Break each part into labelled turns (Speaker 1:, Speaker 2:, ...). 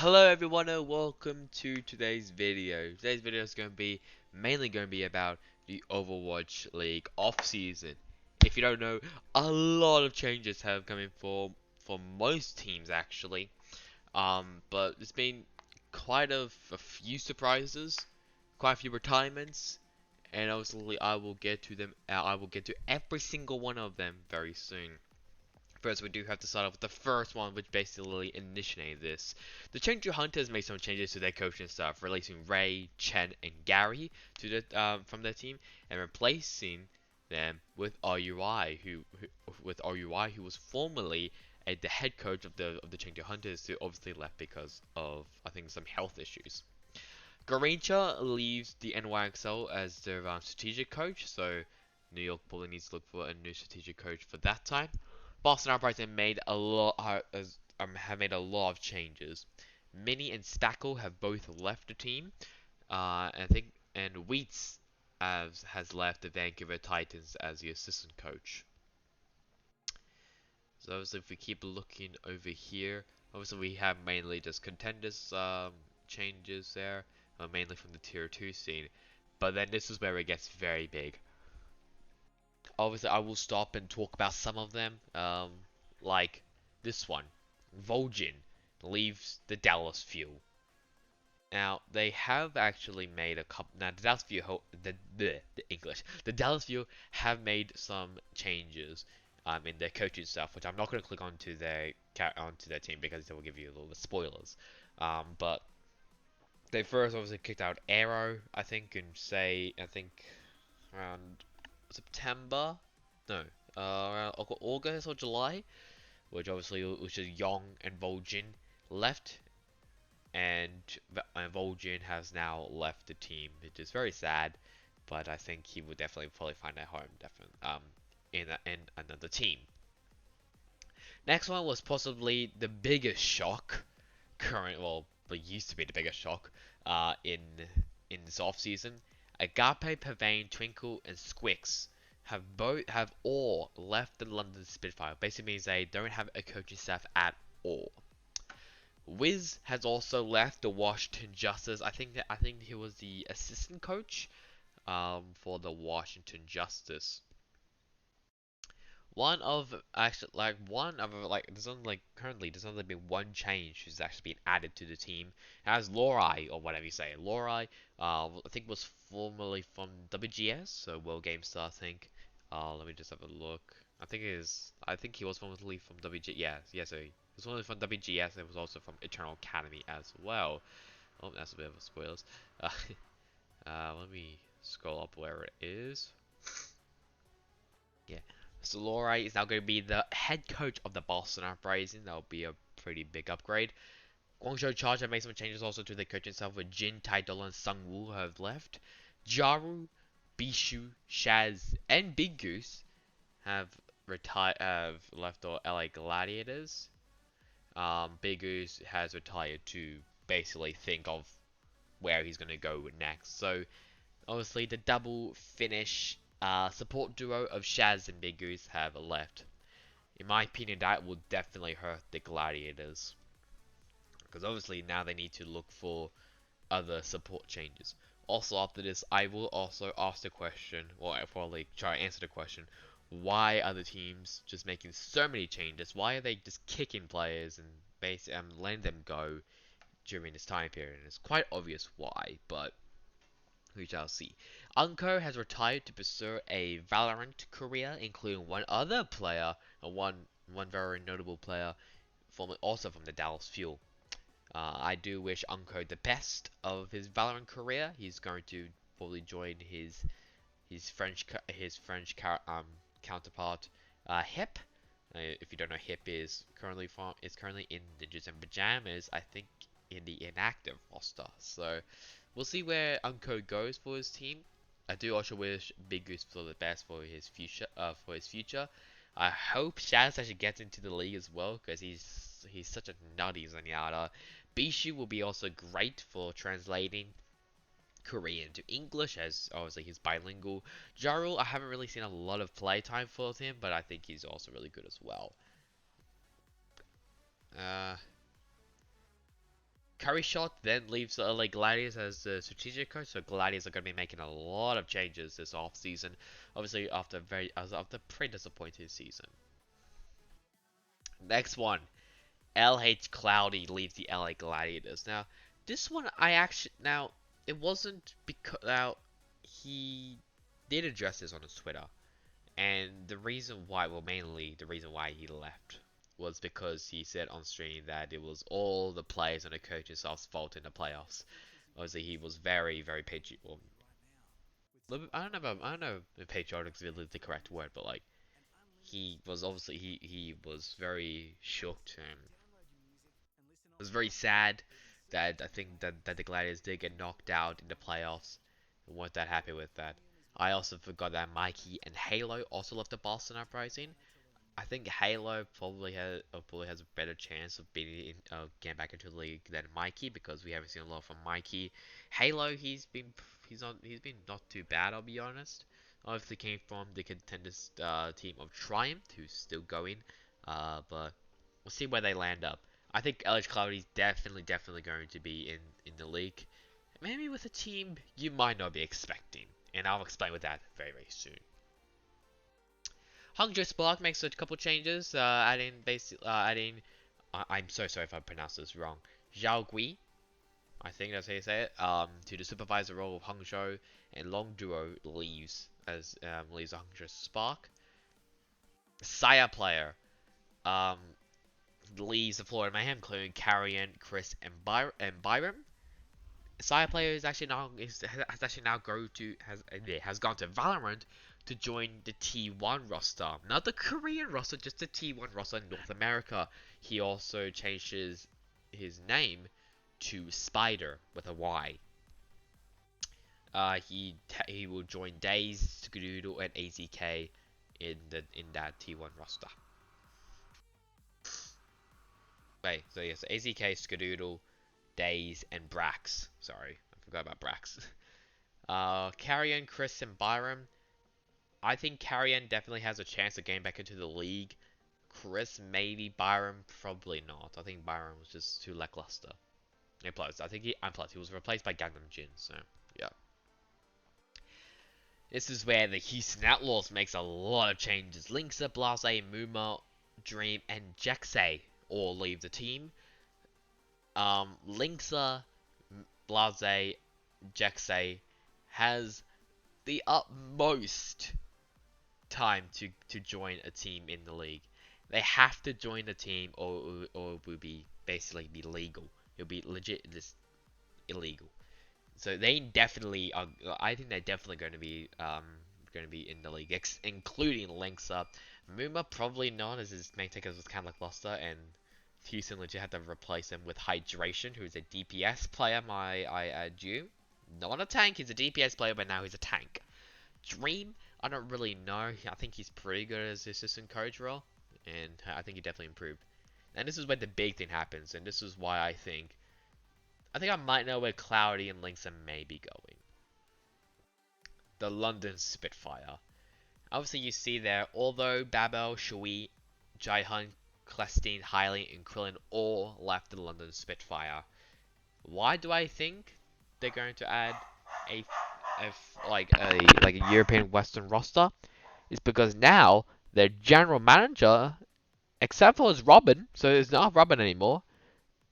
Speaker 1: Hello everyone and welcome to today's video. Today's video is mainly going to be about the Overwatch League off-season. If you don't know, a lot of changes have come in for most teams actually. But there's been quite a few surprises, quite a few retirements, and obviously I will get to them. I will get to every single one of them very soon. First, we do have to start off with the first one, which basically initiated this. The Chengdu Hunters made some changes to their coaching staff, releasing Ray, Chen, and Gary from their team, and replacing them with RUI, who was formerly the head coach of the Chengdu Hunters, who obviously left because of I think some health issues. Garincha leaves the NYXL as their strategic coach, so New York probably needs to look for a new strategic coach for that time. Boston Uprising have made a lot of changes. Mini and Stackle have both left the team. And Wheats has left the Vancouver Titans as the assistant coach. So obviously, if we keep looking over here, obviously we have mainly just contenders changes there, mainly from the tier 2 scene. But then this is where it gets very big. Obviously, I will stop and talk about some of them, like this one. Vol'jin leaves the Dallas Fuel. Now, they have actually made a couple. Now, the Dallas Fuel, the Dallas Fuel have made some changes, in their coaching stuff, which I'm not going to click onto their team because it will give you a little bit of spoilers. But they first obviously kicked out Arrow, I think, around September, no, around August or July, which is Young and Vol'jin left, and Vol'jin has now left the team, which is very sad, but I think he would definitely probably find a home, in another team. Next one was possibly the biggest shock, it used to be the biggest shock, in this off season. Agape, Pavane, Twinkle, and Squix have all left the London Spitfire. Basically means they don't have a coaching staff at all. Wiz has also left the Washington Justice. I think he was the assistant coach for the Washington Justice. There's only been one change who's actually been added to the team. As Lorai, or whatever you say, Lorai, I think was formerly from WGS, so World Game Star, I think. Let me just have a look. I think he was formerly from WGS. Yeah, so he was formerly from WGS and was also from Eternal Academy as well. Oh, that's a bit of a spoilers. Let me scroll up where it is. Yeah. So Lorai is now going to be the head coach of the Boston Uprising. That'll be a pretty big upgrade. Guangzhou Charge have made some changes also to the coaching staff, with Jin, Taidol, and Sung Woo have left. Jaru, Bishu, Shaz, and Big Goose have left the LA Gladiators. Big Goose has retired to basically think of where he's going to go next. So obviously the double finish support duo of Shaz and Big Goose have left. In my opinion, that will definitely hurt the Gladiators, because obviously now they need to look for other support changes. Also, after this, I will also ask the question, or I'll probably try to answer the question: why are the teams just making so many changes? Why are they just kicking players and basically letting them go during this time period? And it's quite obvious why, but we shall see. Unco has retired to pursue a Valorant career, including one other player, and one very notable player, also from the Dallas Fuel. I do wish Unco the best of his Valorant career. He's going to probably join his French counterpart, Hip. If you don't know, Hip is currently in Ninjas and Pajamas. I think in the inactive roster. So we'll see where Unco goes for his team. I do also wish Big Goose for the best for his future. I hope Shaz actually gets into the league as well, because he's such a nutty Zenyatta. Bishu will be also great for translating Korean to English, as obviously he's bilingual. Jarul, I haven't really seen a lot of playtime for him, but I think he's also really good as well. Curry Shot then leaves the LA Gladiators as the strategic coach, so Gladiators are going to be making a lot of changes this offseason. Obviously, after a pretty disappointing season. Next one, LH Cloudy leaves the LA Gladiators. Now, this one it wasn't because he did address this on his Twitter, and the reason why, well, mainly the reason why he left was because he said on stream that it was all the players and the coaching staff's fault in the playoffs. Obviously, he was very, very patriotic. Well, I don't know if patriotic is really the correct word, but like he was obviously he was very shocked and was very sad that I think that the Gladiators did get knocked out in the playoffs. And weren't that happy with that. I also forgot that Mikey and Halo also left the Boston Uprising. I think Halo probably has a better chance of getting back into the league than Mikey, because we haven't seen a lot from Mikey. Halo, he's been not too bad, I'll be honest. Obviously came from the contenders team of Triumph, who's still going, but we'll see where they land up. I think LH Cloudy's definitely going to be in the league. Maybe with a team you might not be expecting, and I'll explain with that very, very soon. Hangzhou Spark makes a couple changes, adding, I'm so sorry if I pronounce this wrong, Zhao Gui, I think that's how you say it, to the supervisor role of Hangzhou, and Long Duo leaves Hangzhou Spark. Saya player, leaves the Florida Mayhem, including Carrion, Chris, and Byram. Saya player has actually gone to Valorant to join the T1 roster, not the Korean roster, just the T1 roster in North America. He also changed his name to Spider with a Y. He will join Daze, Skadoodle, and AZK in that T1 roster. Wait, so yes, AZK, Skadoodle, Daze, and Brax. Sorry, I forgot about Brax. Carrion, Chris, and Byram. I think Carrion definitely has a chance of getting back into the league. Chris, maybe. Byram, probably not. I think Byram was just too lackluster. And plus, he was replaced by Gangnam Jin, so, yeah. This is where the Houston Outlaws makes a lot of changes. Linksa, Blase, Muma, Dream, and Jaxay all leave the team. Linksa, Blase, Jaxay has the utmost time to join a team in the league. They have to join the team, or it will be basically be legal. It'll be legit just illegal. So they definitely are. I think they're definitely going to be in the league, including Linksa. Muma probably not, as his main taker was kind of lackluster, and Houston legit had to replace him with Hydration, who's a DPS player. I add you. Not a tank. He's a DPS player, but now he's a tank. Dream, I don't really know. I think he's pretty good as assistant coach role, and I think he definitely improved. And this is where the big thing happens, and this is why I think I might know where Cloudy and Linksa may be going. The London Spitfire. Obviously, you see there, although Babel, Shui, Jaihan, Clestine, Hylie, and Krillin all left the London Spitfire. Why do I think they're going to add a European Western roster? It's because now their general manager, except for his Robin, so it's not Robin anymore.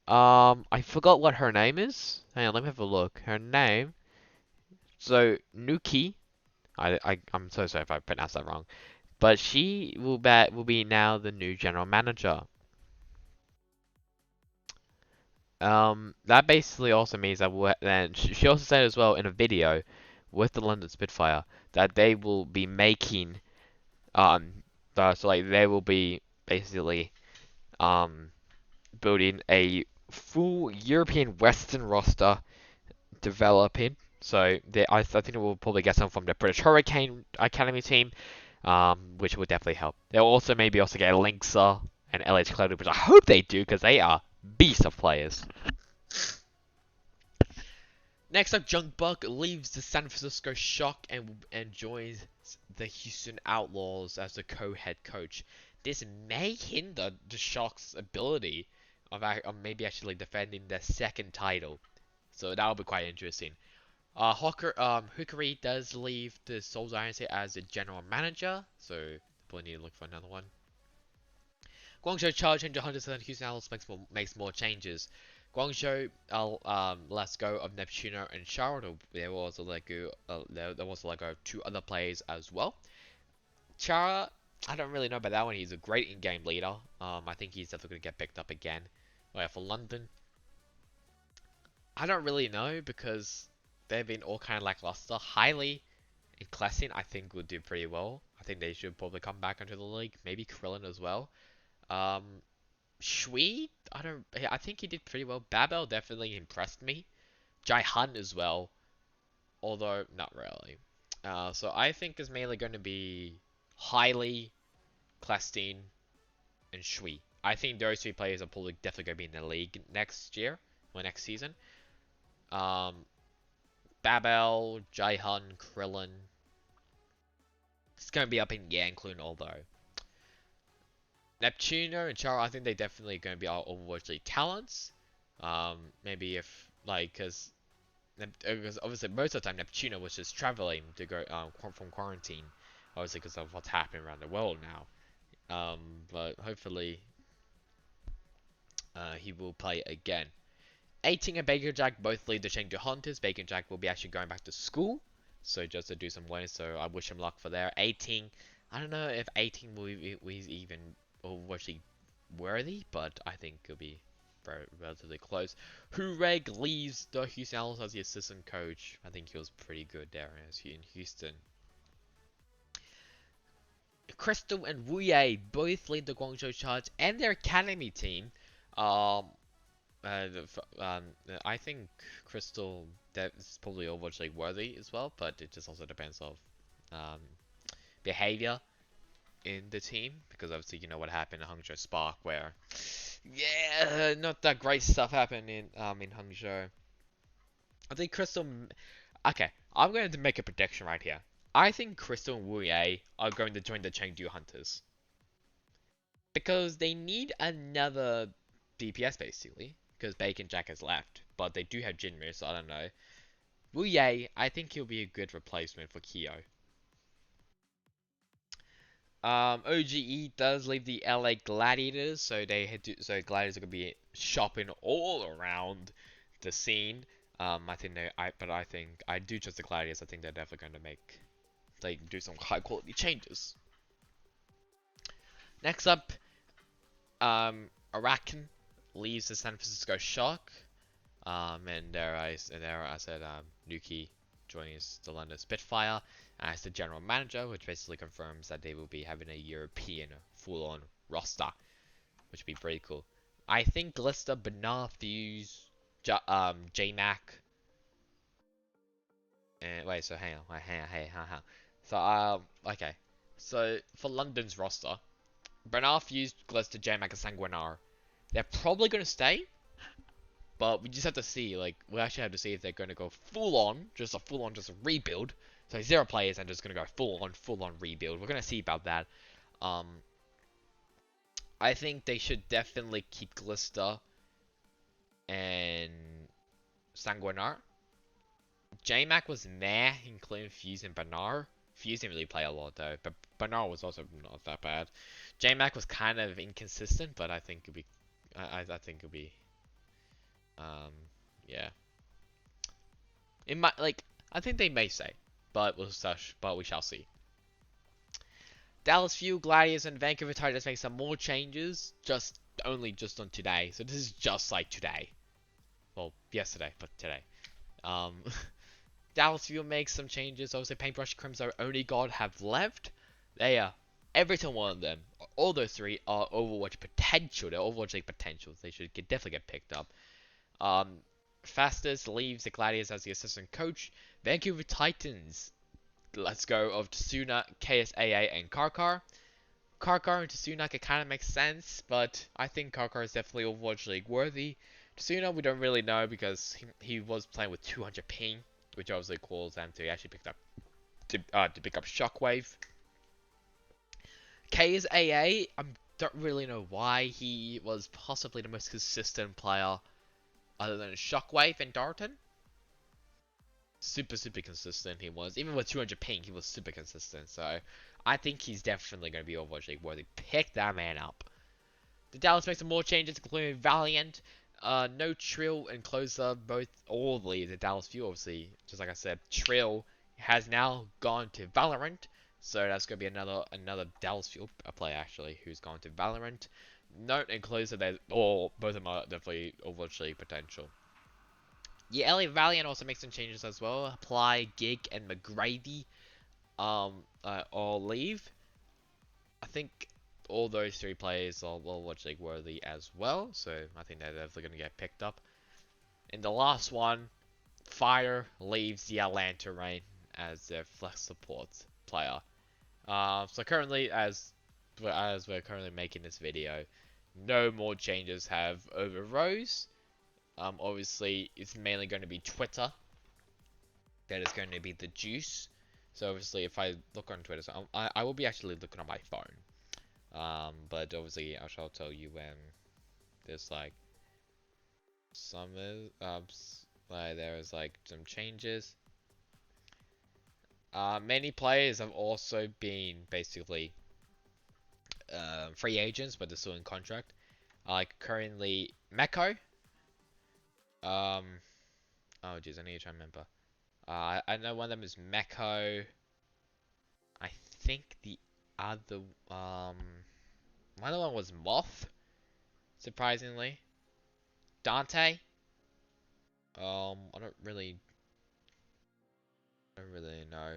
Speaker 1: I forgot what her name is. Hang on, let me have a look. Her name. So Nuki. I'm so sorry if I pronounced that wrong. But she will be now the new general manager. That basically also means that then she also said as well in a video with the London Spitfire that they will be making they will be basically building a full European Western roster developing. So I think we'll probably get some from the British Hurricane Academy team, which will definitely help. They'll also maybe get Linksa and LH Cloud, which I hope they do, because they are beasts of players. Next up, Junkbuck leaves the San Francisco Shock and joins the Houston Outlaws as the co-head coach. This may hinder the Shock's ability of maybe actually defending their second title. So that'll be quite interesting. Hookery does leave the Seoul Dynasty as the general manager, so we'll need to look for another one. Guangzhou Charge into Hunters and Houston Owls makes more changes. Guangzhou lets go of Neptuno and Charlotte. There was a let go. There was a let go of 2 other players as well. Chara, I don't really know about that one. He's a great in-game leader. I think he's definitely gonna get picked up again. Oh, yeah, for London, I don't really know because they've been all kind of lackluster. Highly and Klessin, I think, will do pretty well. I think they should probably come back into the league. Maybe Krillin as well. Um, Shui, I think he did pretty well. Babel definitely impressed me. Jai Hun as well, although not really. So I think it's mainly going to be Highly, Klestin, and Shui. I think those 3 players are probably definitely going to be in the league next year or next season. Um, Babel, Jaihan, Krillin. It's going to be up in the air, including although. Neptuno and Chara, I think they definitely going to be our Overwatch League talents. Maybe if, like, because obviously most of the time Neptuno was just traveling to go from quarantine. Obviously because of what's happening around the world now. But hopefully he will play again. 18 and Bacon Jack both lead the Chengdu Hunters. Bacon Jack will be actually going back to school, so just to do some learning. So I wish him luck for there. 18, I don't know if 18 will even actually worthy, but I think it'll be very relatively close. Hureg leaves the Houston Owls as the assistant coach. I think he was pretty good there in Houston. Crystal and Wu both lead the Guangzhou Charge and their academy team. I think Crystal that's probably Overwatch League worthy as well, but it just also depends on behavior in the team, because obviously you know what happened in Hangzhou Spark, where not that great stuff happened in Hangzhou. I think Crystal. Okay, I'm going to make a prediction right here. I think Crystal and Wu are going to join the Chengdu Hunters because they need another DPS basically. Because Bacon Jack has left, but they do have Jinmir, so I don't know. Wu I think he'll be a good replacement for Kyo. OGE does leave the LA Gladiators, so Gladiators are gonna be shopping all around the scene. I think I do trust the Gladiators. I think they're definitely going to do some high quality changes. Next up, Arakan leaves the San Francisco Shock. And there I said Nuki joins the London Spitfire as the general manager, which basically confirms that they will be having a European full-on roster, which would be pretty cool. I think Glister, Bernard, Fuse, J-Mac, and wait, so hang on. So okay, so for London's roster, Bernard, Fuse, Glister, J-Mac, and Sanguinar, they're probably gonna stay. But we just have to see, we actually have to see if they're going to go just a rebuild. So 0 players and just going to go full on rebuild. We're going to see about that. I think they should definitely keep Glister and Sanguinar. J-Mac was meh, including Fuse and Bernard. Fuse didn't really play a lot though, but Bernard was also not that bad. J-Mac was kind of inconsistent, but I think it'll be, I think it'll be. Yeah. It might I think they may say, but we shall see. Dallas Fuel, Gladiators, and Vancouver Titans make some more changes, just on today. So this is just like today. Well, yesterday, but today. Dallas Fuel makes some changes. Obviously, Paintbrush, Crimson, Only God have left. They are every single one of them. All those 3 are Overwatch potential. They're Overwatch League potentials. They should definitely get picked up. Fastest leaves the Gladiators as the assistant coach. Vancouver Titans, let's go of Tsuna, KSAA, and Karkar. Karkar and Tsuna can kind of make sense, but I think Karkar is definitely Overwatch League worthy. Tsuna, we don't really know because he was playing with 200 ping, which obviously calls them to actually pick up Shockwave. KSAA, I'm don't really know why he was possibly the most consistent player other than Shockwave and Darton. Super consistent he was. Even with 200 ping, he was super consistent. So I think he's definitely going to be Overwatch League worthy. Pick that man up. The Dallas makes some more changes, including Valiant, no Trill and Closer, all the Dallas view, obviously. Just like I said, Trill has now gone to Valorant. So that's going to be another Dallas Fuel player, actually, who's gone to Valorant. Note and Closer, both of them are definitely Overwatch League potential. Yeah, LA Valiant also makes some changes as well. Apply, Gig, and McGrady all leave. I think all those three players are Overwatch League worthy as well, so I think they're definitely going to get picked up. In the last one, Fire leaves the Atlanta Reign as their flex support player. So currently, as we're currently making this video, no more changes have overrose. Obviously, it's mainly going to be Twitter that is going to be the juice. So obviously, if I look on Twitter, so I will be actually looking on my phone. But obviously, I shall tell you when there's like there is like some changes. Many players have also been basically free agents, but they're still in contract. Like currently, Meko. Oh jeez, I need to try and remember. I know one of them is Meko. I think the other one of them was Moth. Surprisingly, Dante. I don't really know.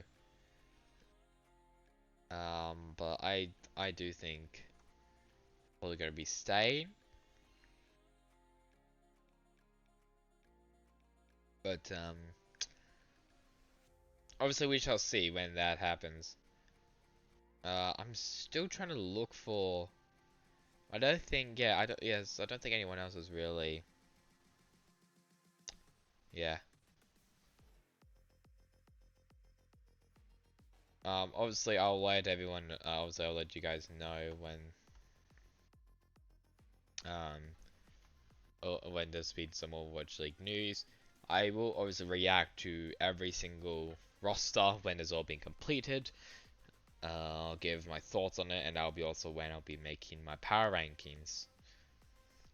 Speaker 1: But I do think probably gonna be staying. But obviously we shall see when that happens. I'm still trying to look for. I don't think. Yeah, I don't. Yes, I don't think anyone else is really. Yeah. Obviously I'll let everyone. Obviously I'll let you guys know when there's been some Overwatch League news. I will obviously react to every single roster when it's all been completed. I'll give my thoughts on it, and that'll be also when I'll be making my power rankings.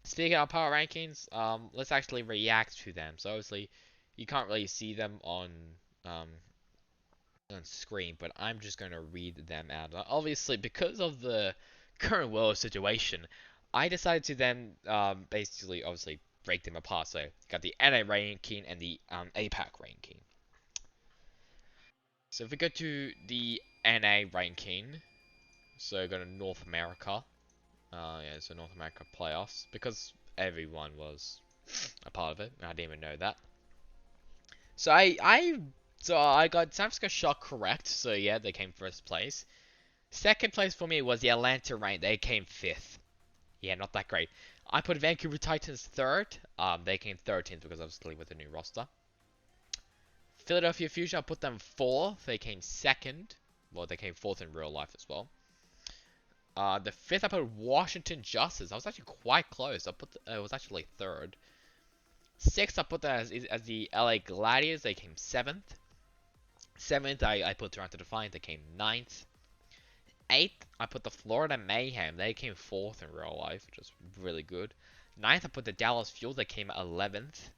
Speaker 1: Speaking of power rankings, let's actually react to them. So obviously, you can't really see them um, on screen, but I'm just going to read them out. Obviously, because of the current world situation, I decided to then basically, obviously, break them apart. So, got the NA ranking and the APAC ranking. So if we go to the NA ranking, so go to North America. Yeah, so North America playoffs, because everyone was a part of it. I didn't even know that. So I got San Francisco Shock correct. So yeah, they came first place. Second place for me was the Atlanta Reign. They came fifth. Yeah, not that great. I put Vancouver Titans third. They came 13th because obviously with the new roster. Philadelphia Fusion, I put them fourth. They came second. Well, they came fourth in real life as well. The fifth, I put Washington Justice. I was actually quite close. It was actually third. Sixth, I put that as the LA Gladiators. They came seventh. Seventh, I put Toronto Defiant. They came ninth. Eighth, I put the Florida Mayhem. They came fourth in real life, which is really good. Ninth, I put the Dallas Fuel. They came 11th.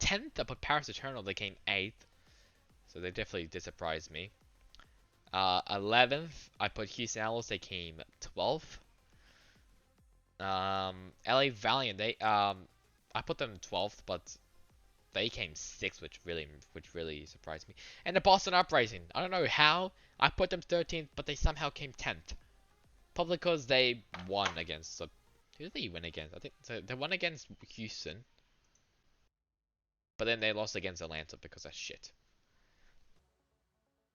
Speaker 1: 10th, I put Paris Eternal. They came 8th. So they definitely did surprise me. 11th, I put Houston Owls. They came 12th. LA Valiant. I put them 12th, but they came 6th, which really surprised me. And the Boston Uprising. I don't know how I put them 13th, but they somehow came 10th. Probably because they won against. Who did they win against? I think they won against Houston, but then they lost against Atlanta because of shit.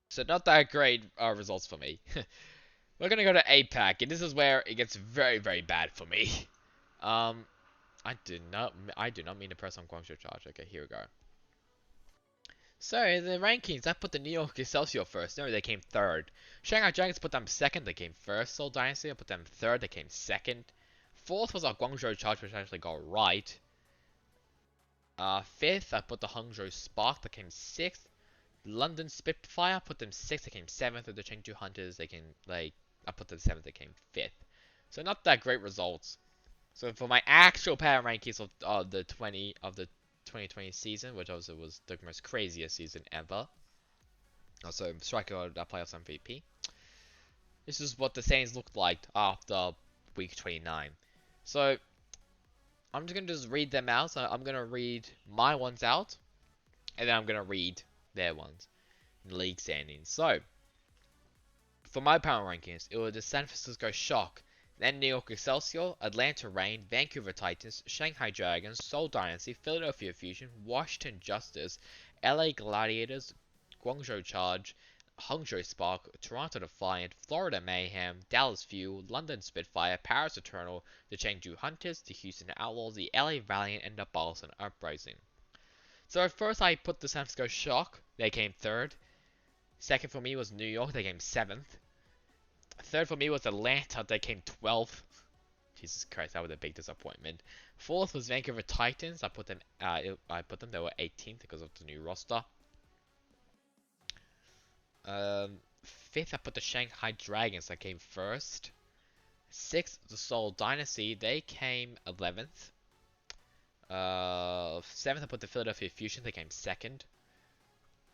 Speaker 1: So not that great results for me. We're gonna go to APAC, and this is where it gets very bad for me. I do not mean to press on Guangzhou charge. Okay, here we go. So, the rankings, I put the New York Excelsior first. No, they came third. Shanghai Dragons put them second. They came first. Seoul Dynasty, I put them third. They came second. Fourth was our Guangzhou Charge, which I actually got right. Fifth, I put the Hangzhou Spark. They came sixth. London Spitfire, put them sixth. They came seventh. With the Chengdu Hunters, I put them seventh. They came fifth. So not that great results. So for my actual power rankings of the 2020 season, which also was the most craziest season ever. Also, striker that playoffs MVP. This is what the Saints looked like after week 29. So I'm just gonna read them out. So I'm gonna read my ones out, and then I'm gonna read their ones in league standings. So for my power rankings, it was the San Francisco Shock, then New York Excelsior, Atlanta Reign, Vancouver Titans, Shanghai Dragons, Seoul Dynasty, Philadelphia Fusion, Washington Justice, LA Gladiators, Guangzhou Charge, Hangzhou Spark, Toronto Defiant, Florida Mayhem, Dallas Fuel, London Spitfire, Paris Eternal, the Chengdu Hunters, the Houston Outlaws, the LA Valiant, and the Boston Uprising. So at first I put the San Francisco Shock, they came third. Second for me was New York, they came seventh. Third for me was Atlanta, they came 12th. Jesus Christ, that was a big disappointment. Fourth was Vancouver Titans. They were 18th because of the new roster. Fifth, I put the Shanghai Dragons. That came first. Sixth, the Seoul Dynasty. They came 11th. Seventh, I put the Philadelphia Fusion. They came second.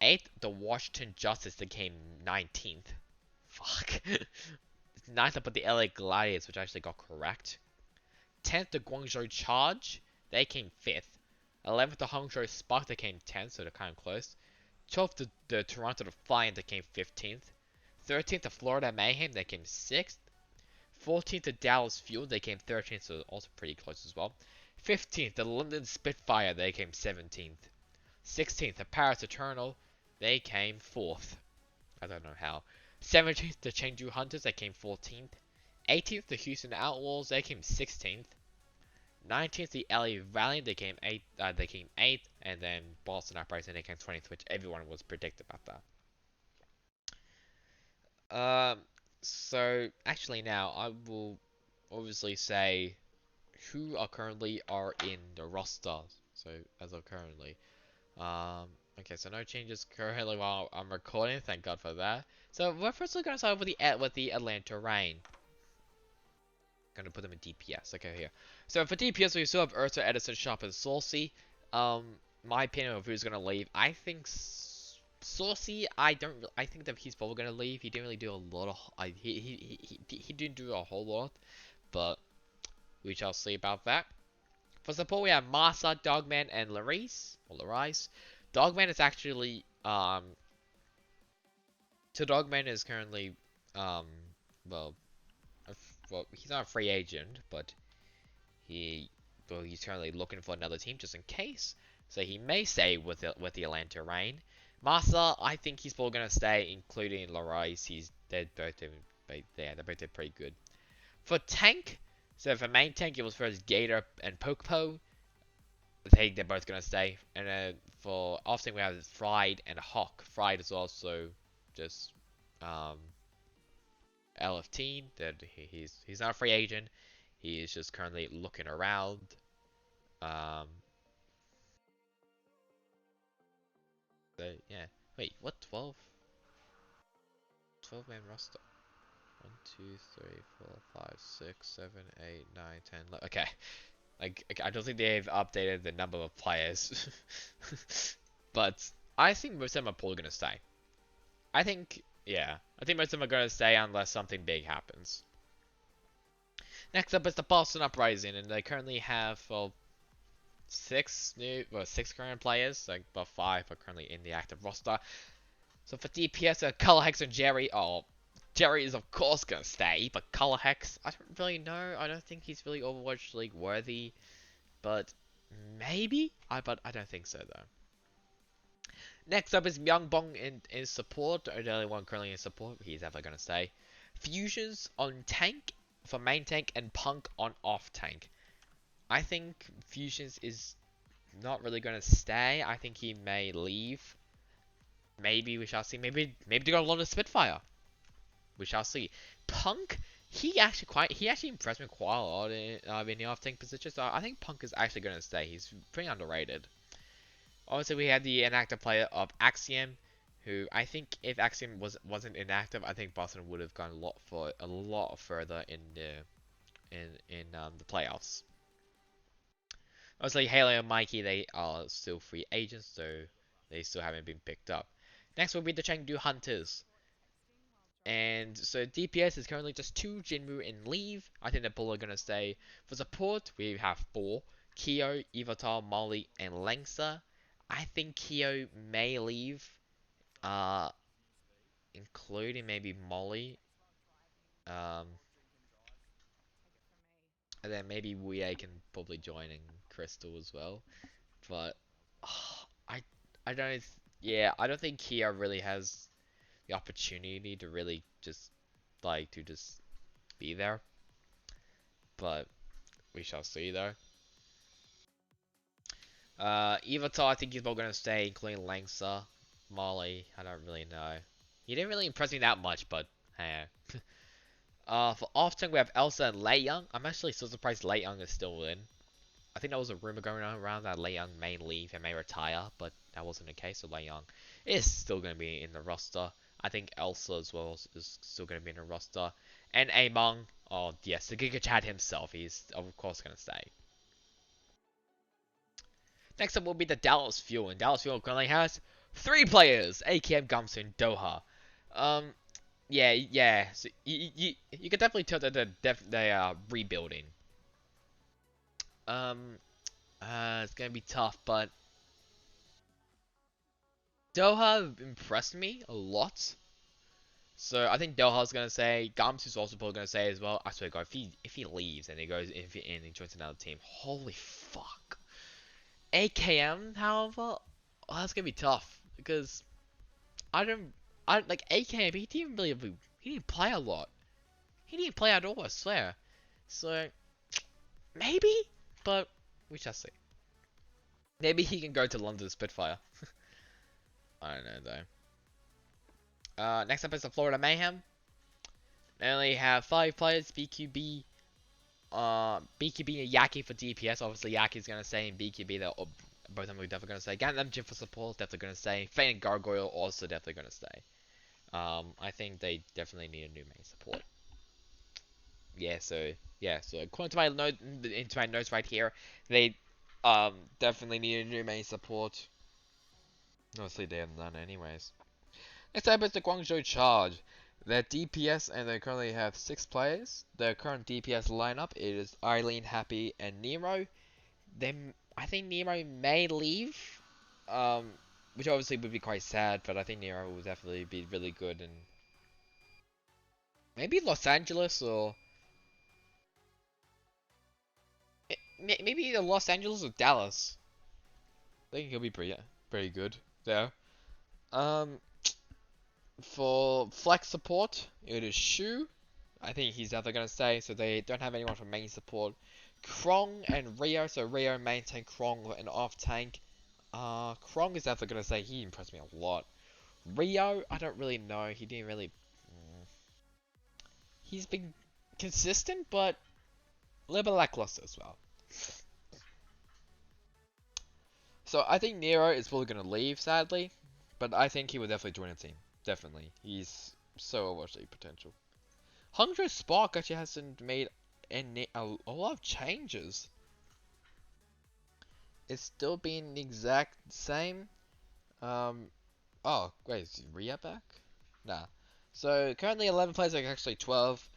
Speaker 1: Eighth, the Washington Justice. They came 19th. Fuck. Ninth, I put the LA Gladiators, which I actually got correct. 10th, the Guangzhou Charge. They came 5th. 11th, the Hangzhou Spark. They came 10th, so they're kind of close. 12th, the Toronto Defiant. They came 15th. 13th, the Florida Mayhem. They came 6th. 14th, the Dallas Fuel. They came 13th, so also pretty close as well. 15th, the London Spitfire. They came 17th. 16th, the Paris Eternal. They came 4th. I don't know how. 17th, the Chengdu Hunters. They came 14th. 18th, the Houston Outlaws. They came 16th. 19th, the LA Valiant. They came 8th. And then Boston Uprising. They came 20th, which everyone was predicted about that. So actually now I will obviously say who are currently in the roster. So as of currently, okay, so no changes currently while I'm recording. Thank God for that. So we're firstly going to start with the Atlanta Reign. Gonna put them in DPS. Okay, here. So for DPS, we still have Ursa, Edison, Sharp, and Saucy. My opinion of who's gonna leave, I think Saucy. I think that he's probably gonna leave. He didn't really do a lot of. He didn't do a whole lot, but we shall see about that. For support, we have Masa, Dogman, and Larice. Dogman is actually So Dogman is currently well, he's not a free agent, but he's currently looking for another team just in case. So he may stay with the Atlanta Reign. Masa, I think he's probably gonna stay, including Larice. They're both did pretty good. For tank, so for main tank, it was first Gator and Pokepo. I think they're both gonna stay. And then for offsting, we have Fried and Hawk. Fried is also just LFT. That he's not a free agent. He is just currently looking around. So yeah. Wait, what? 12? 12-man roster. 1, 2, 3, 4, 5, 6, 7, 8, 9, 10. Okay. Like, I don't think they've updated the number of players. But I think most of them are probably gonna stay. I think most of them are gonna stay unless something big happens. Next up is the Boston Uprising, and they currently have six current players. Like, but 5 are currently in the active roster. So for DPS, Color Hex and Jerry. Oh, Jerry is of course gonna stay, but Color Hex, I don't really know. I don't think he's really Overwatch League worthy, but maybe. But I don't think so though. Next up is Myungbong in support. The only one currently in support. He's ever gonna stay. Fusions on tank for main tank and Punk on off tank. I think Fusions is not really gonna stay. I think he may leave. Maybe we shall see. Maybe they got a lot of Spitfire. We shall see. Punk, he actually impressed me quite a lot in the off tank position. So I think Punk is actually going to stay. He's pretty underrated. Also, we had the inactive player of Axiom, who I think if Axiom wasn't inactive, I think Boston would have gone a lot further in the playoffs. Obviously, Haley and Mikey, they are still free agents, so they still haven't been picked up. Next will be the Chengdu Hunters. And so DPS is currently just 2, Jinmu and Leave. I think the Bull are going to stay. For support, we have 4, Kyo, Ivatar, Molly, and Langsa. I think Kyo may leave, uh, including maybe Molly. Um, and then maybe Wei can probably join in Crystal as well. But I I don't yeah, I don't think Kia really has the opportunity to really just just be there. But we shall see though. Ivatar, I think he's probably gonna stay, including Langsa. Molly, I don't really know. He didn't really impress me that much, but hey. For off-tank we have Elsa and Lei Young. I'm actually so surprised Lei Young is still in. I think there was a rumor going around that Lei Young may leave and may retire, but that wasn't the case. So Lei Young is still going to be in the roster. I think Elsa as well is still going to be in the roster. And Among, oh yes, the Giga Chad himself, he's of course going to stay. Next up will be the Dallas Fuel, and Dallas Fuel currently has 3 players: AKM, Gamsu, and Doha. Um, yeah. So you can definitely tell that they are rebuilding. Um, it's gonna be tough, but Doha impressed me a lot. So I think Doha's gonna say. Gamsu's also probably gonna say as well. I swear to God, if he leaves and he joins another team, holy fuck. AKM, however, that's gonna be tough because I don't. I like AKM. He didn't play a lot. He didn't play at all. I swear. So maybe, but we shall see. Maybe he can go to London Spitfire. I don't know though. Next up is the Florida Mayhem. They only have 5 players: BQB, BQB and Yaki for DPS. Obviously, Yaki's gonna stay, and BQB, both of them are definitely gonna stay. Gundam Jim for support, definitely gonna stay. Fane and Gargoyle also definitely gonna stay. I think they definitely need a new main support. So according to my notes right here, they definitely need a new main support. Mostly they have none anyways. Next up is the Guangzhou Charge. Their DPS, and they currently have 6 players. Their current DPS lineup is Eileen, Happy, and Nero. I think Nero may leave, which obviously would be quite sad, but I think Nero will definitely be really good in maybe Los Angeles or maybe either Los Angeles or Dallas. I think he'll be pretty good there. Um, for flex support, it is Shu. I think he's definitely going to stay, so they don't have anyone for main support. Krong and Rio, so Rio main tank, Krong and off tank. Krong is definitely going to stay, he impressed me a lot. Rio, I don't really know, he didn't really... He's been consistent, but a little bit lackluster as well. So I think Nero is probably going to leave, sadly, but I think he will definitely join a team. Definitely. He's so much potential. Hangzhou Spark actually hasn't made a lot of changes. It's still been the exact same. Oh, wait, is Rhea back? Nah. So, currently 11 players, like actually 12,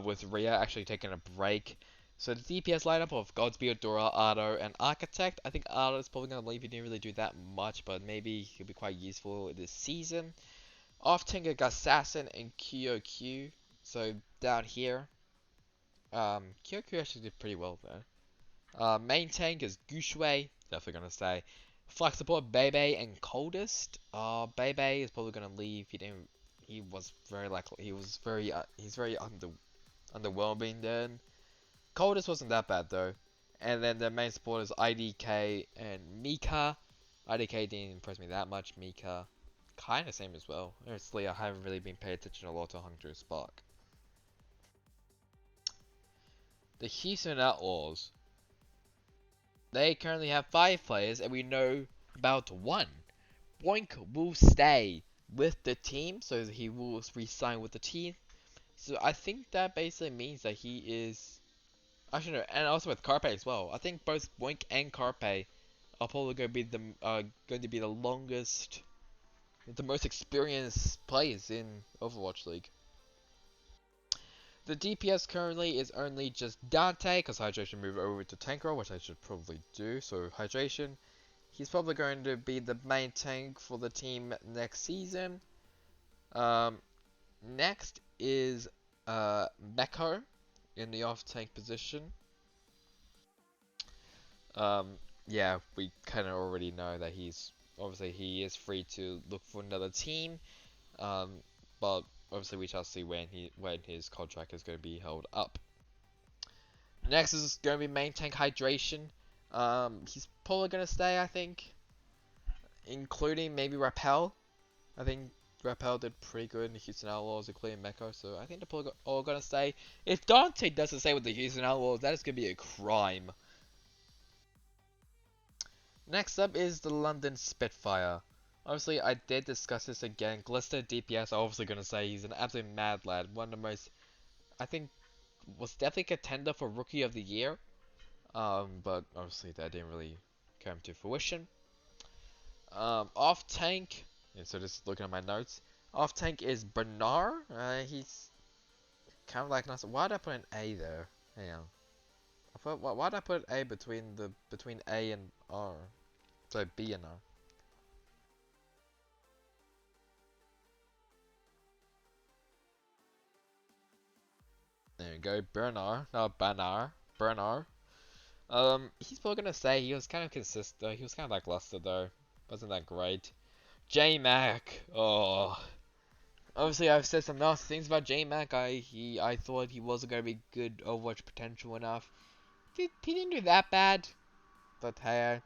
Speaker 1: with Rhea actually taking a break. So, the DPS lineup of Godspeed, Dora, Ardo, and Architect. I think Ardo's probably going to leave. He didn't really do that much, but maybe he'll be quite useful this season. Off Tinker, Assassin, and QOQ. So, down here, QOQ actually did pretty well there. Main tank is Gushui, definitely gonna stay. Flex support Bebe and Coldest. Bebe is probably gonna leave. He was very he's very underwhelming then. Coldest wasn't that bad though. And then the main support is IDK and Mika. IDK didn't impress me that much. Mika, Kind of same as well. Honestly, I haven't really been paying attention a lot to Hunter Spark. The Houston Outlaws. They currently have 5 players, and we know about 1. Boink will stay with the team, so he will re-sign with the team. So I think that basically means that he is. Actually, no, and also with Carpe as well. I think both Boink and Carpe are probably going to be the longest, the most experienced players in Overwatch League. The DPS currently is only just Dante, because Hydration moved over to Tank role, which I should probably do. So Hydration, he's probably going to be the main tank for the team next season. Um, Next is Meko in the off tank position. Um, yeah, we kind of already know that he is free to look for another team. Um, but obviously we shall see when his contract is going to be held up. Next is going to be main tank Hydration. He's probably going to stay, I think, including maybe Rappel. I think Rappel did pretty good in the Houston Outlaws, including Meko, so I think they're probably all going to stay. If Dante doesn't stay with the Houston Outlaws, that is going to be a crime. Next up is the London Spitfire. Obviously, I did discuss this again. Glister DPS, I'm obviously going to say he's an absolute mad lad. One of the most, I think, was definitely a contender for Rookie of the Year. But obviously that didn't really come to fruition. Off tank, and so just looking at my notes, off tank is Bernard. He's kind of like nice. Why did I put an A there? Hang on. Why did I put A between A and R? So B and R. There you go, Bernard. No, Bernard. Bernard. He's probably gonna say he was kind of consistent. He was kind of lackluster though. Wasn't that great. J Mac. Oh. Obviously, I've said some nasty things about J Mac. I thought he wasn't gonna be good Overwatch potential enough. He didn't do that bad. But hey,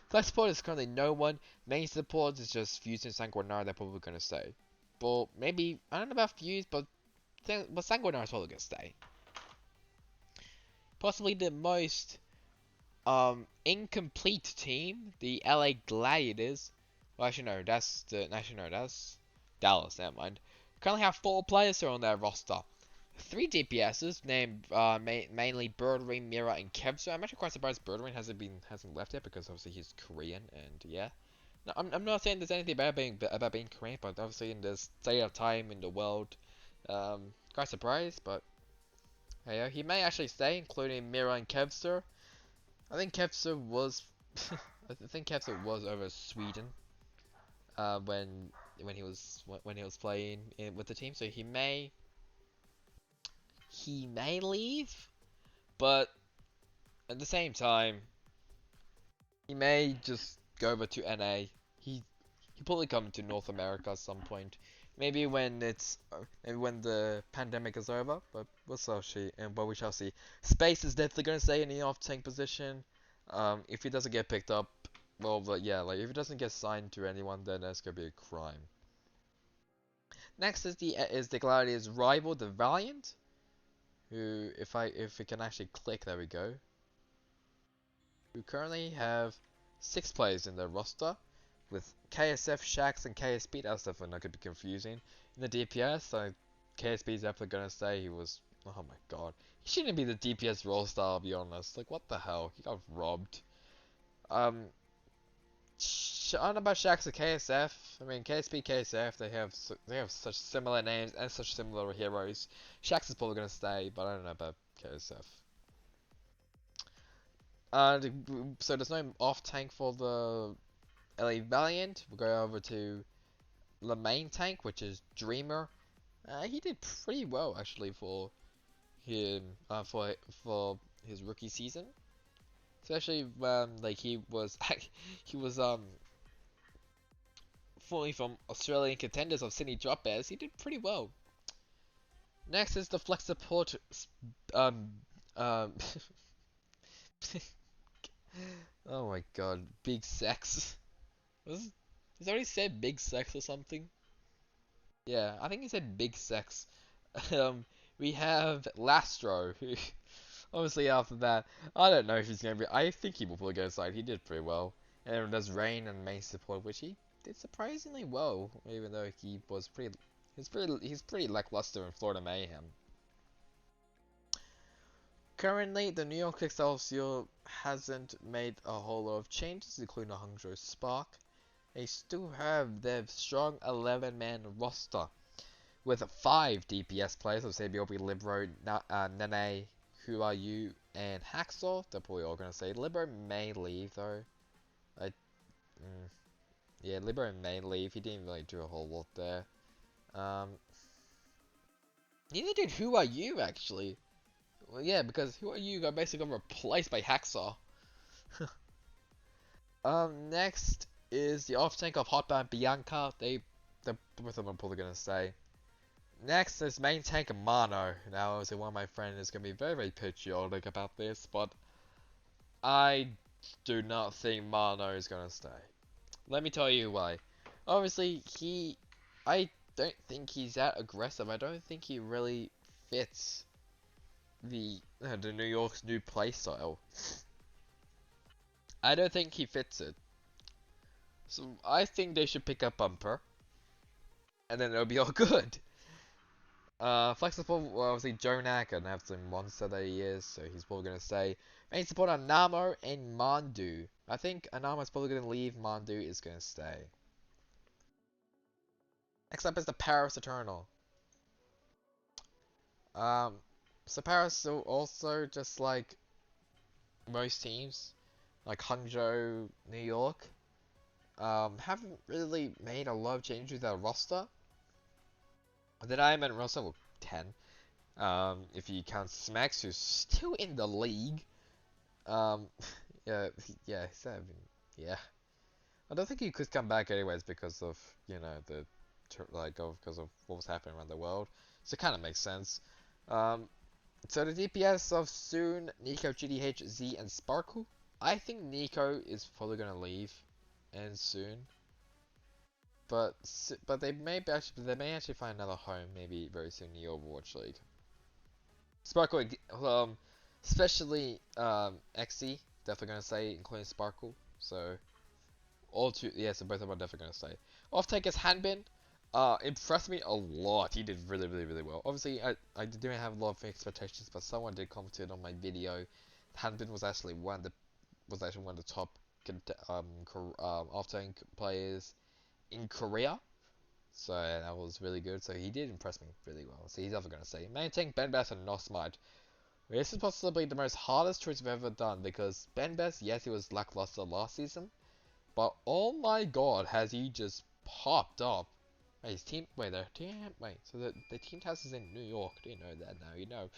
Speaker 1: flex support is currently no one. Main support is just Fuse and Sanguinar. They're probably gonna stay. But maybe I don't know about Fuse, but Sanguinar is probably gonna stay. Possibly the most incomplete team, the LA Gladiators. Well, actually no, that's Dallas. Never mind. Currently have 4 players here on their roster. 3 DPSs named mainly Birdring, Mira, and Kevzo. I'm actually quite surprised Birdring hasn't left yet because obviously he's Korean and yeah. No, I'm not saying there's anything bad about being Korean, but obviously in this state of time in the world, quite surprised. But hey, he may actually stay, including Mira and Kevster. I think Kevster was, I think Kevster was over Sweden, when he was playing with the team, so he may leave, but at the same time, he may just go over to NA. He probably come to North America at some point. Maybe when the pandemic is over, but we shall see. Space is definitely gonna stay in the off tank position. If he doesn't get picked up, well, but yeah, like if he doesn't get signed to anyone, then that's gonna be a crime. Next is the Gladiators' rival, the Valiant, who if we can actually click, there we go. Who currently have 6 players in their roster, with KSF, Shax, and KSB. That's definitely not going to be confusing. In the DPS, so KSB is definitely going to say he was. Oh my god. He shouldn't be the DPS role star, I'll be honest. Like, what the hell? He got robbed. Um. I don't know about Shax and KSF. I mean, KSB, KSF, they have such similar names and such similar heroes. Shax is probably going to stay, but I don't know about KSF. So there's no off tank for the LA Valiant. We'll go over to the main tank, which is Dreamer. He did pretty well actually for him for his rookie season, especially like he was fully from Australian contenders of Sydney Drop Bears. He did pretty well. Next is the flex support um um oh my god, big sex. He's already said big sex or something. Yeah, I think he said big sex. Um, we have Lastro, who obviously after that, I don't know if he's going to be. I think he will probably go side. He did pretty well. And there's Rain and main support, which he did surprisingly well, even though he was pretty. He's pretty lackluster in Florida Mayhem. Currently, the New York Excelsior hasn't made a whole lot of changes, including the Hangzhou Spark. They still have their strong 11-man roster with 5 DPS players, so Sabiobi, Libero, Nene, Who Are You, and Hacksaw. They're probably all going to say Libero may leave though. I, yeah, Libero may leave. He didn't really do a whole lot there. Um, Neither did Who Are You actually. Well, yeah, because Who Are You got basically got replaced by Hacksaw. Next is the off tank of Hotbar Bianca. The both of them are probably gonna say. Next is main tank Mano. Now, obviously, one of my friends is gonna be very, very patriotic about this, but I do not think Mano is gonna stay. Let me tell you why. Obviously, I don't think he's that aggressive. I don't think he really fits the New York's new playstyle. I don't think he fits it. So I think they should pick up Bumper, and then it'll be all good. Flexible, well, obviously Jonak and have some monster that he is, so he's probably gonna stay. Main support Anamo and Mandu. I think Anamo's probably gonna leave, Mandu is gonna stay. Next up is the Paris Eternal. So Paris also just like most teams, like Hangzhou, New York, haven't really made a lot of changes to their roster. Then I meant roster well, 10. If you count Smacks, who's still in the league. Um, yeah, yeah, 7. Yeah, I don't think he could come back anyways because of the because of what was happening around the world. So it kind of makes sense. Um, so the DPS of Soon, Nico, GDH, Z, and Sparkle. I think Nico is probably gonna leave, and soon. But they may actually find another home maybe very soon in the Overwatch League. Sparkle, especially XE, definitely gonna say, including Sparkle. So all two, yeah, so both of them are definitely gonna say. Off take is Hanbin. Impressed me a lot. He did really, really, really well. Obviously, I didn't have a lot of expectations, but someone did comment on my video. Hanbin was actually one of the top off tank players in Korea. So that was really good. So he did impress me really well. So he's never gonna say main tank Ben Bass and Nosmite. This is possibly the most hardest choice I've ever done because Ben Bass, yes, he was lackluster last season, but oh my god, has he just popped up. Wait, his team, wait, their team, wait, so the team house is in New York. Do you know that now? You know.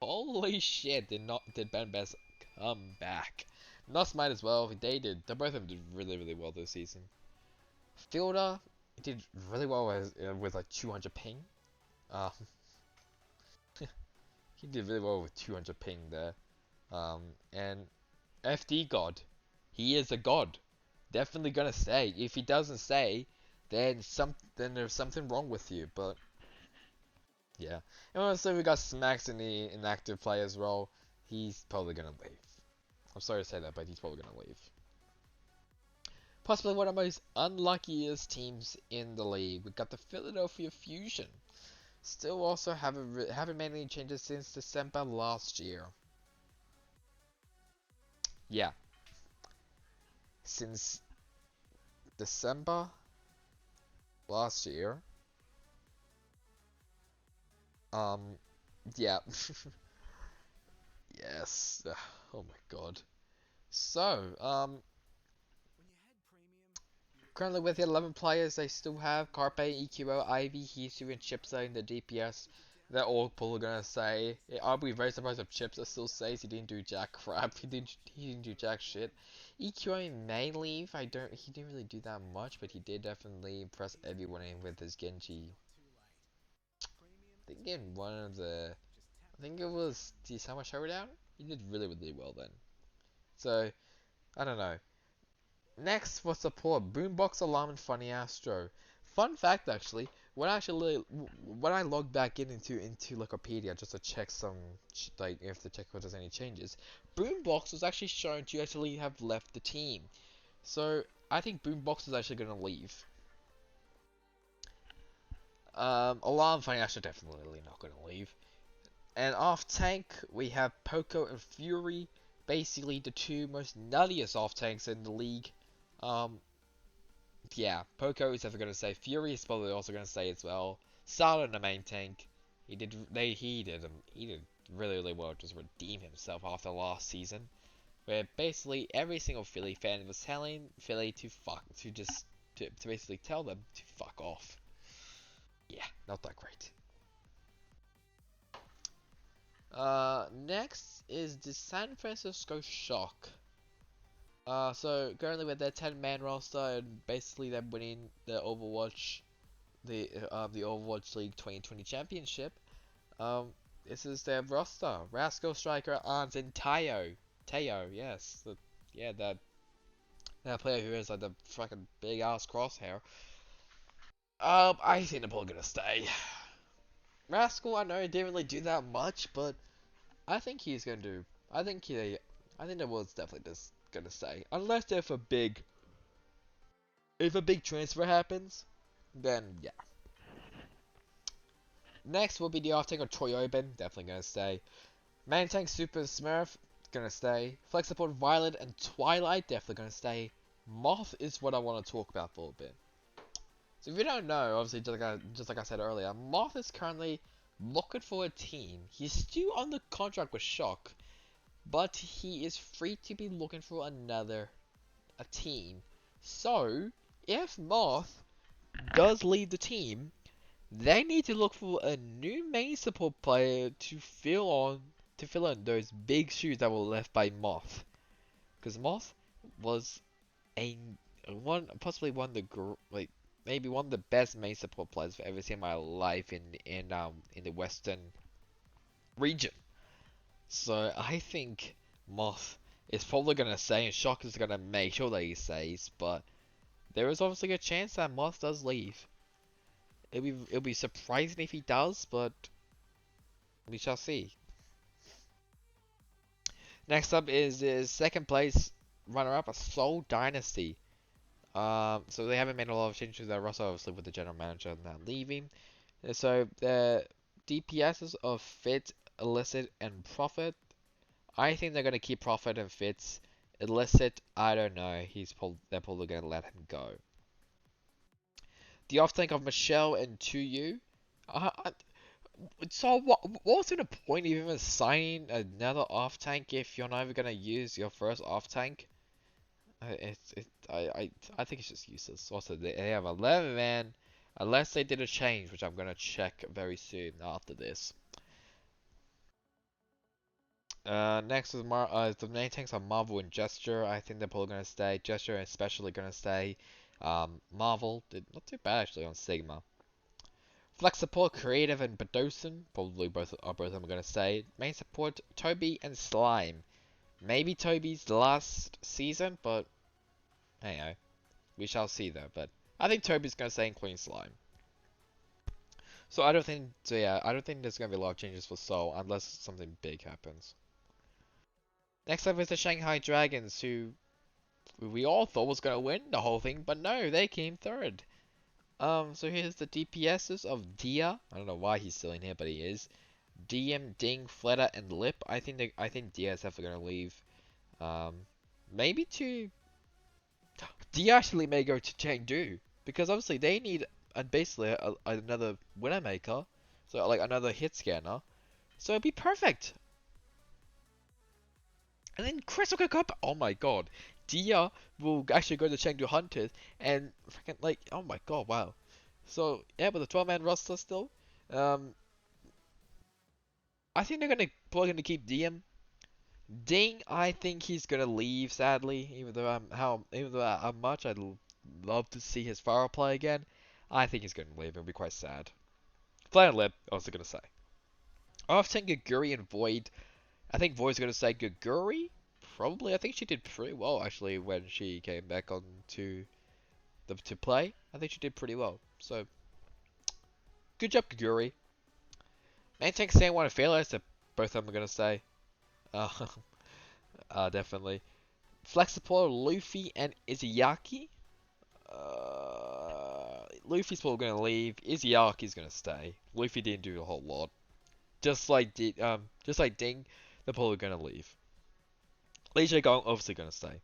Speaker 1: Holy shit, did Ben Bass come back? Nosmite as well, they both of them did really, really well this season. Fielder did really well with like 200 ping. Um, he did really well with 200 ping there. And FD God, he is a god. Definitely gonna say. If he doesn't say, then there's something wrong with you. But yeah, and also we got Smacks in the inactive player's role. He's probably gonna leave. I'm sorry to say that, but he's probably gonna leave. Possibly one of the most unluckiest teams in the league. We got the Philadelphia Fusion. Still also haven't made any changes since December last year. Yeah, since December last year. Yeah. Yes. Oh my god. So, currently with the 11 players they still have Carpe, EQO, Ivy, Hisu, and Chipsa in the DPS. They're all probably gonna say. I'll be very surprised if Chipsa still says he didn't do jack crap. He didn't do jack shit. EQO may leave. He didn't really do that much, but he did definitely impress everyone with his Genji. I think in one of the, I think it was the Summer Showdown. He did really, really well then. So I don't know. Next for support, Boombox, Alarm, and Funny Astro. Fun fact, actually, when I logged back into Wikipedia just to check some like if the check there's any changes, Boombox was actually shown to actually have left the team. So I think Boombox is actually going to leave. Alarm, Funny Astro definitely not going to leave. And off tank, we have Poco and Fury, basically the two most nuttiest off tanks in the league. Um, yeah, Poco is definitely going to stay. Fury is probably also going to stay as well. Started in the main tank. He did really well to just redeem himself after last season, where basically every single Philly fan was telling Philly to basically tell them to fuck off. Yeah, not that great. Next is the San Francisco Shock. So currently with their 10-man roster and basically them winning the Overwatch League 2020 championship. Um, this is their roster: Rascal, Striker, Arns, and Teo, yes, that player who has like the fucking big ass crosshair. I think they're probably gonna stay. Rascal, I know he didn't really do that much, but I think he's gonna do. I think the world's definitely just gonna stay, unless if a big transfer happens, then yeah. Next will be the off tank of Toyobin, definitely gonna stay. Main tank Super Smurf, gonna stay. Flex support Violet and Twilight, definitely gonna stay. Moth is what I want to talk about for a bit. So if you don't know, obviously just like I said earlier, Moth is currently looking for a team. He's still on the contract with Shock, but he is free to be looking for a team. So if Moth does leave the team, they need to look for a new main support player to fill in those big shoes that were left by Moth. Because Moth was a possibly one of maybe one of the best main support players I've ever seen in my life in the Western region. So I think Moth is probably gonna stay, and Shock is gonna make sure that he stays. But there is obviously a chance that Moth does leave. It'll be surprising if he does, but we shall see. Next up is the second place runner-up, a Seoul Dynasty. So they haven't made a lot of changes to their roster, obviously, with the general manager now leaving. So the DPSs of Fit, Illicit, and Profit. I think they're gonna keep Profit and Fitz. Illicit, I don't know. They're probably gonna let him go. The off tank of Michelle and 2U. So what's the point of even signing another off tank if you're not even gonna use your first off tank? I think it's just useless. Also, they have 11 man, unless they did a change, which I'm gonna check very soon after this. Next is the main tanks are Marvel and Gesture. I think they're probably gonna stay. Gesture especially gonna stay. Marvel did not too bad actually on Sigma. Flex support, Creative, and Bedosen. Probably both of them are gonna stay. Main support, Toby and Slime. Maybe Toby's last season, but hey, oh, we shall see though. But I think Toby's gonna stay, including Slime. So I don't think, I don't think there's gonna be a lot of changes for Seoul unless something big happens. Next up is the Shanghai Dragons, who we all thought was gonna win the whole thing, but no, they came third. So here's the DPSs of Dia. I don't know why he's still in here, but he is. DM, Ding, Fleta, and Lip. I think Dia is definitely gonna leave. Maybe to Dia actually may go to Chengdu because obviously they need basically another winner maker, so like another hit scanner. So it'd be perfect. And then Crystal could come up. Oh my god. Dia will actually go to Chengdu Hunters and freaking like, oh my god, wow. So yeah, with a 12-man roster still, I think they're probably gonna keep DM. Ding, I think he's gonna leave sadly, even though how much I'd love to see his Pharaoh play again. I think he's gonna leave. It'll be quite sad. Flare and Lip, I was gonna say. After Gaguri and Void, I think Void's gonna say Gaguri. probably. I think she did pretty well actually when she came back on to play. I think she did pretty well. So good job, Kaguri. Maintain saying one of failures that both of them are gonna say. Uh, definitely. Flexible, Luffy and Izuyaki. Luffy's probably gonna leave. Izuyaki's gonna stay. Luffy didn't do a whole lot. Just like Ding, they're probably gonna leave. Lee Jae-gong obviously gonna stay,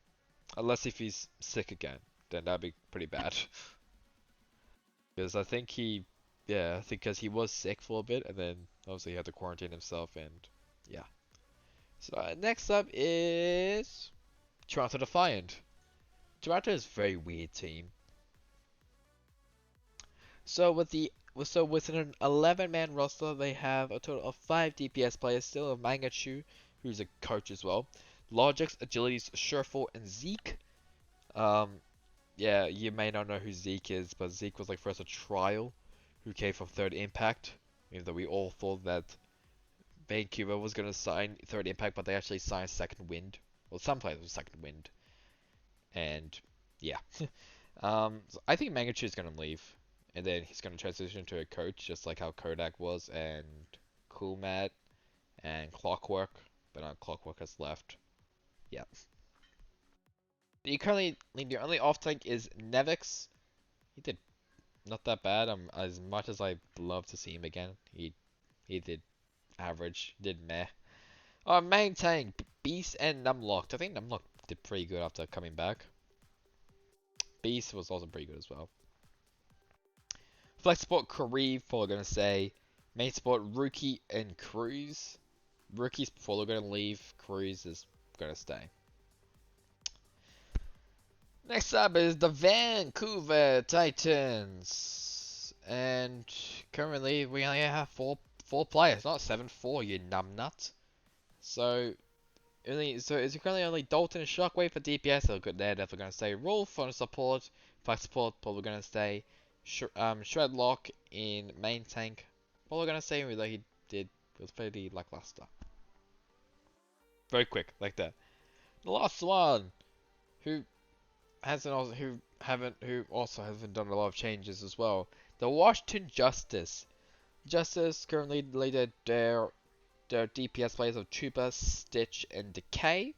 Speaker 1: unless if he's sick again, then that'd be pretty bad. Because I think yeah, I think because he was sick for a bit, and then obviously he had to quarantine himself, and yeah. So next up is Toronto Defiant. Toronto is a very weird team. So with an 11-man roster, they have a total of 5 DPS players. Still have Mangachu, who's a coach as well. Logix, Agilities, Surefour, and Zeke. Yeah, you may not know who Zeke is, but Zeke was like first a trial who came from Third Impact. Even though we all thought that Vancouver was gonna sign Third Impact, but they actually signed Second Wind. Well, some players were Second Wind, and yeah. So I think Mangachu is gonna leave, and then he's gonna transition to a coach, just like how Kodak was, and Coolmat, and Clockwork, but not Clockwork has left. Yeah. You currently your only off tank is Nevix. He did not that bad. As much as I love to see him again, he did average, did meh. Main tank Beast and Numlocked. I think Numlocked did pretty good after coming back. Beast was also pretty good as well. Flex support Kareev, probably gonna say. Main support Rookie and Cruz. Rookie's probably gonna leave. Cruz is gonna stay. Next up is the Vancouver Titans, and currently we only have four players, not 7-4, you numbnut. So it's currently only Dalton and Shockwave for DPS. They're definitely gonna stay. Rule for support, flex support probably gonna stay. Shredlock in main tank probably gonna stay. Even though he was pretty lackluster. Very quick like that. The last one, who also hasn't done a lot of changes as well. The Washington Justice. Justice currently lead their DPS players of Trooper, Stitch, and Decay.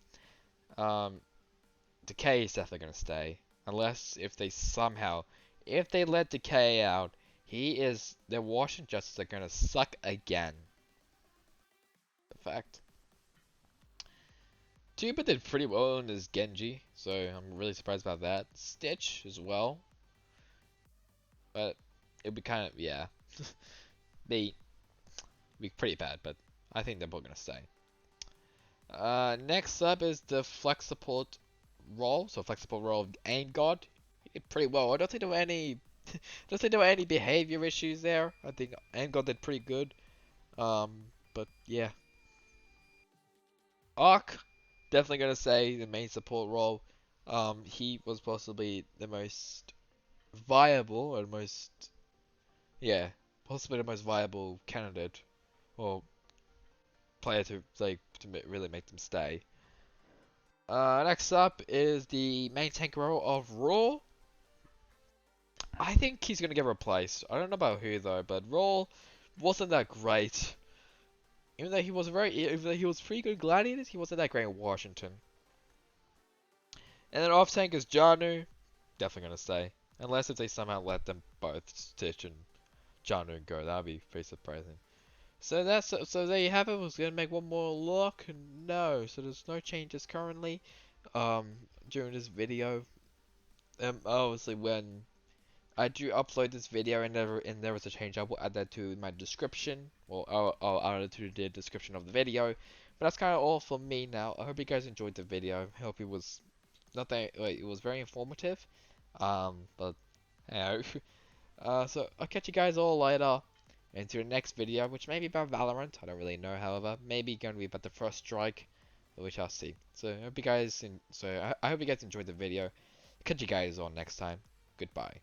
Speaker 1: Decay is definitely gonna stay, unless if they let Decay out, the Washington Justice are gonna suck again. The fact. Tuba did pretty well in his Genji, so I'm really surprised about that. Stitch as well. But it'd be kind of, yeah. be pretty bad, but I think they're both gonna stay. Next up is the flex support role. So flex support role of Aim God. He did pretty well. I don't think there were any behavior issues there. I think Aim God did pretty good. But yeah. Arc, definitely gonna say the main support role. He was possibly the most viable, or possibly the most viable candidate or player to really make them stay. Next up is the main tank role of Raw. I think he's gonna get replaced. I don't know about who though, but Raw wasn't that great. Even though he was pretty good in Gladiators, he wasn't that great in Washington. And then off tank is Janu, definitely gonna stay, unless if they somehow let them both Stitch and Janu go. That'd be pretty surprising. So there you have it. I was gonna make one more look. No, so there's no changes currently. During this video. Obviously when I do upload this video and there was a change, I will add that to my description. Well, I'll add it to the description of the video. But that's kind of all for me now. I hope you guys enjoyed the video. I hope it was it was very informative. But you know, so I'll catch you guys all later into the next video, which may be about Valorant. I don't really know, however, maybe going to be about the first strike, which I'll see. So I hope you guys I hope you guys enjoyed the video. Catch you guys all next time. Goodbye.